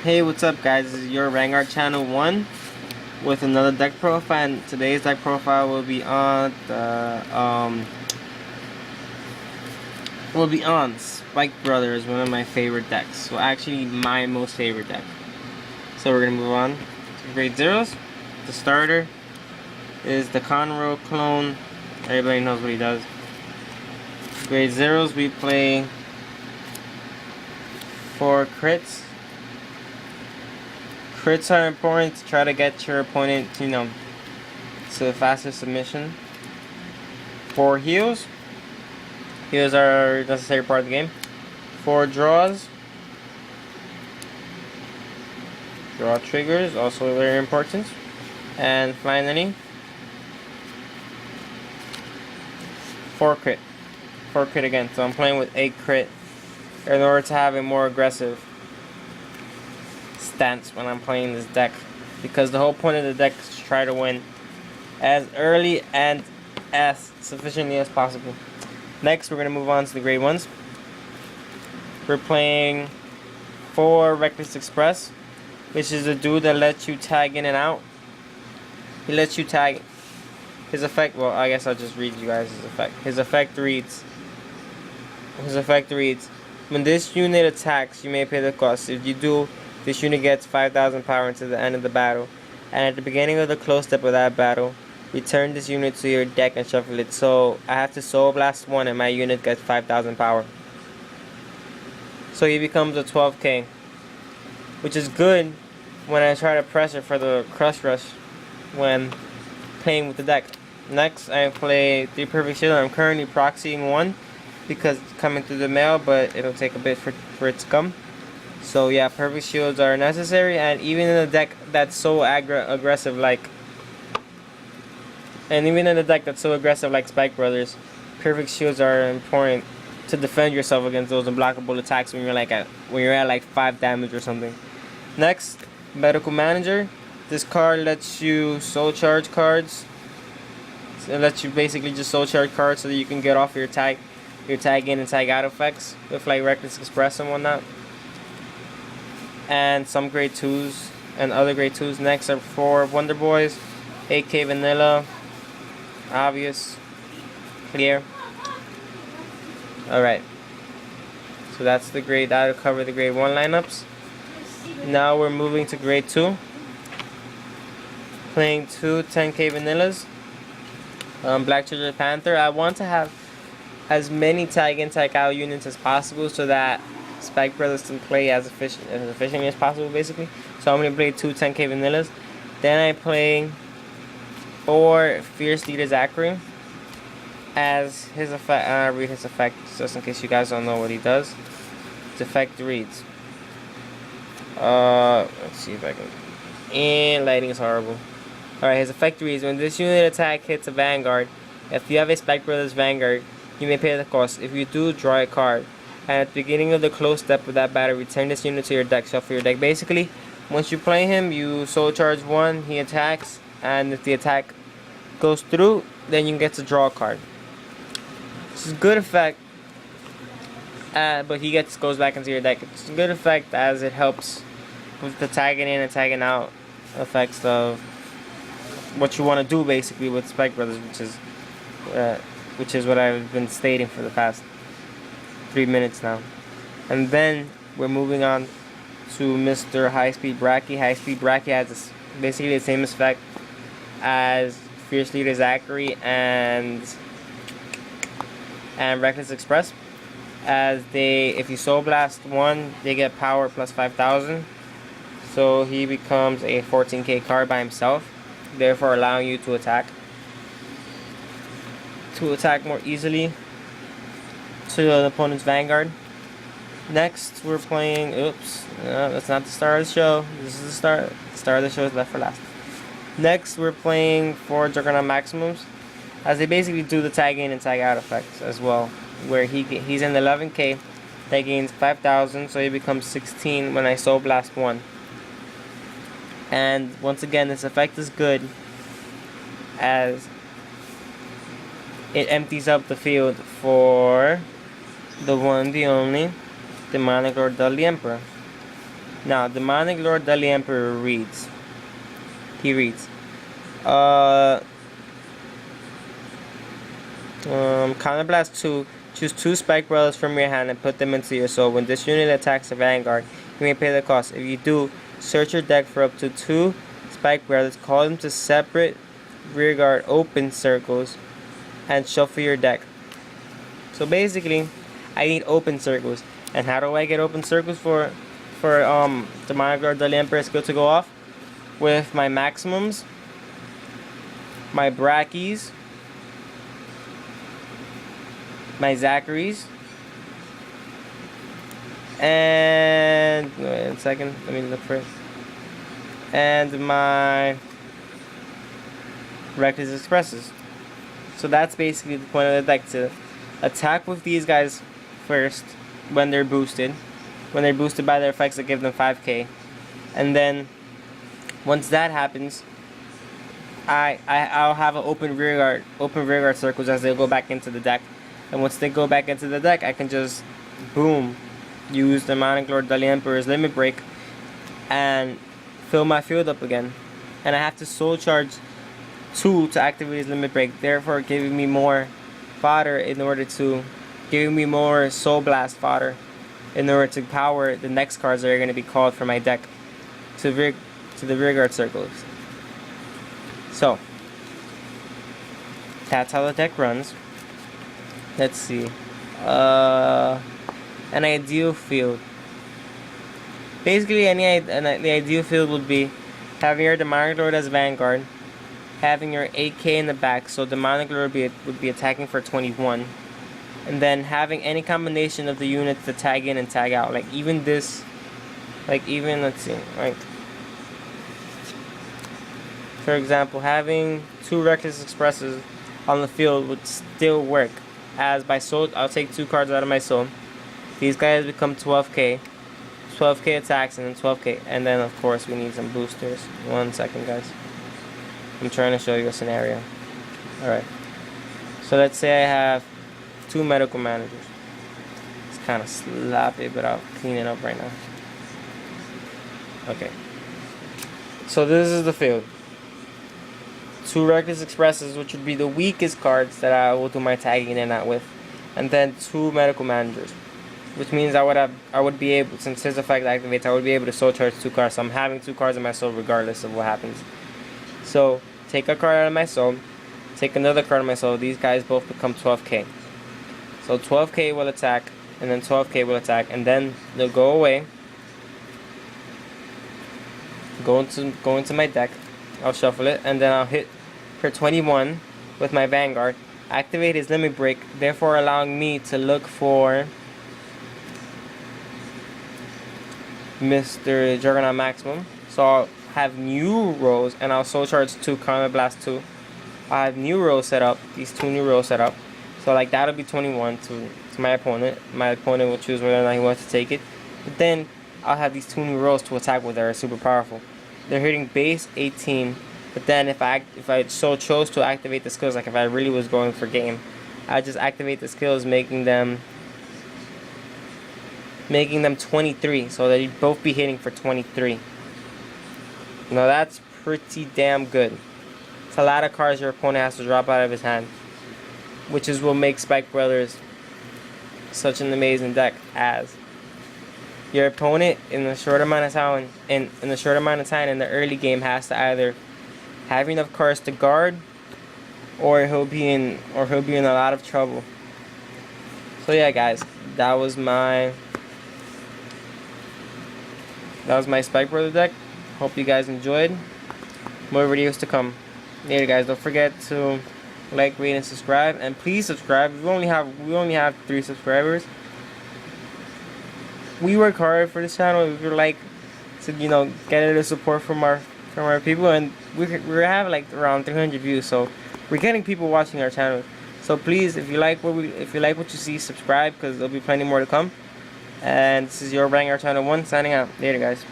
Hey, what's up guys? This is your Vanguard channel 1 with another deck profile, and today's deck profile will be on Spike Brothers, one of my favorite decks. Well, actually my most favorite deck. So we're gonna move on to Grade Zeros. The starter is the Conroe clone. Everybody knows what he does. Grade Zeros, we play 4 crits. Crits are important to try to get your opponent, to the fastest submission. 4 heals. Heals are a necessary part of the game. 4 draws. Draw triggers, also very important. And finally, 4 crit. 4 crit again. So I'm playing with 8 crit in order to have a more aggressive stance when I'm playing this deck, because the whole point of the deck is to try to win as early and as sufficiently as possible. Next, we're going to move on to the grade 1s. We're playing 4 Reckless Express, which is a dude that lets you tag in and out. He lets you tag. His effect, well, I guess I'll just read you guys his effect. His effect reads, when this unit attacks, you may pay the cost. If you do, this unit gets 5,000 power until the end of the battle, and at the beginning of the close step of that battle, return this unit to your deck and shuffle it. So I have to Soul Blast 1 and my unit gets 5,000 power. So he becomes a 12k, which is good when I try to pressure for the Crush Rush when playing with the deck. Next, I play 3 Perfect Shield. I'm currently proxying 1 because it's coming through the mail, but it'll take a bit for it to come. So yeah, perfect shields are necessary, and even in a deck that's so aggressive like Spike Brothers, perfect shields are important to defend yourself against those unblockable attacks when you're at like 5 damage or something. Next, Medical Manager. This card lets you soul charge cards. It lets you basically just soul charge cards so that you can get off your tag in and tag out effects with like Reckless Express and whatnot. And some grade 2s and other grade 2s. Next are 4 Wonder Boys, 8k vanilla, obvious, clear. Alright, so that's the grade. That'll cover the grade 1 lineups. Now we're moving to grade 2, playing 2 10k vanillas. Black Treasure Panther. I want to have as many tag in tag out units as possible so that Spike Brothers can play as efficiently as possible, basically. So I'm going to play 2 10k vanillas. Then I play 4 Fierce Leader Zachary as his effect. I'll read his effect just in case you guys don't know what he does. His effect reads, let's see if I can, and lighting is horrible. Alright, his effect reads, when this unit attack hits a Vanguard, if you have a Spike Brothers Vanguard, you may pay the cost. If you do, draw a card. And at the beginning of the close step of that battle, return this unit to your deck, shuffle your deck. Basically, once you play him, you soul charge 1, he attacks, and if the attack goes through, then you get to draw a card. This is a good effect, but he goes back into your deck. It's a good effect as it helps with the tagging in and tagging out effects of what you want to do basically with Spike Brothers, which is what I've been stating for the past 3 minutes now. And then we're moving on to Mr. High Speed Bracky. High Speed Bracky has basically the same effect as Fierce Leader Zachary and Reckless Express. As if you Soul Blast 1, they get power plus 5,000. So he becomes a 14k card by himself, therefore allowing you to attack more easily to an opponent's Vanguard. Next, we're playing. Oops, no, that's not the start of the show. This is the start. The start of the show is left for last. Next, we're playing 4 Juggernaut Maximums, as they basically do the tag in and tag out effects as well. Where he's in 11k, that gains 5,000, so he becomes 16 when I Soul Blast 1. And once again, this effect is good as it empties up the field for the one, the only, Demonic Lord Dudley Emperor. Now, Demonic Lord Deli Emperor reads. He reads. Counterblast 2. Choose 2 Spike Brothers from your hand and put them into your soul. When this unit attacks a Vanguard, you may pay the cost. If you do, search your deck for up to 2 Spike Brothers, call them to separate rearguard open circles, and shuffle your deck. So basically, I need open circles. And how do I get open circles for Demonic Lord Deli Emperor skill to go off? With my maximums, my brackies, my Zacharies, and wait a second, let me look for it, and my Reckless Expresses. So that's basically the point of the deck, to attack with these guys first when they're boosted. When they're boosted by their effects that give them 5k. And then once that happens, I'll have an open rearguard circles as they go back into the deck. And once they go back into the deck, I can just boom, use the Demonic Lord Deli Emperor's Limit Break and fill my field up again. And I have to soul charge 2 to activate his Limit Break, therefore giving me more fodder in order to giving me more Soul Blast fodder in order to power the next cards that are going to be called for my deck to the rearguard circles. So that's how the deck runs. Let's see. An ideal field. Basically, the ideal field would be having your Demonic Lord as Vanguard, having your 8k in the back, so Demonic Lord would be attacking for 21, and then having any combination of the units to tag in and tag out. Like even this, let's see, like for example, having 2 Reckless Expresses on the field would still work. As by soul, I'll take 2 cards out of my soul. These guys become 12k attacks, and then 12k, and then of course we need some boosters. 1 second, guys. I'm trying to show you a scenario. Alright. So let's say I have 2 medical managers. It's kind of sloppy, but I'll clean it up right now. Okay. So this is the field. 2 Reckless Expresses, which would be the weakest cards that I will do my tagging in and out with, and then 2 medical managers, which means I would be able, since his effect activates, I would be able to soul charge 2 cards. So I'm having 2 cards in my soul regardless of what happens. So take a card out of my soul, take another card out of my soul. These guys both become 12k. So 12k will attack, and then 12k will attack, and then they'll go away. Go into my deck. I'll shuffle it, and then I'll hit for 21 with my Vanguard, activate his Limit Break, therefore allowing me to look for Mr. Juggernaut Maximum. So I'll have new rows, and I'll soul charge 2, Counter Blast 2. I have new rows set up, these 2 new rows set up. So like that'll be 21 to my opponent. My opponent will choose whether or not he wants to take it. But then I'll have these 2 new rows to attack with that are super powerful. They're hitting base 18, but then if I so chose to activate the skills, like if I really was going for game, I just activate the skills, making them 23, so they'd both be hitting for 23. Now that's pretty damn good. It's a lot of cards your opponent has to drop out of his hand, which is what makes Spike Brothers such an amazing deck, as your opponent in the short amount of time in the early game has to either have enough cards to guard, or he'll be in a lot of trouble. So yeah, guys, that was my Spike Brother deck. Hope you guys enjoyed. More videos to come. Later, guys. Don't forget to like, rate, and subscribe, and please subscribe. We only have 3 subscribers. We work hard for this channel. We would like to, get a little support from our people, and we have like around 300 views. So we're getting people watching our channel. So please, if you like what you see, subscribe, because there'll be plenty more to come. And this is your Vanguard Channel 1 signing out. Later, guys.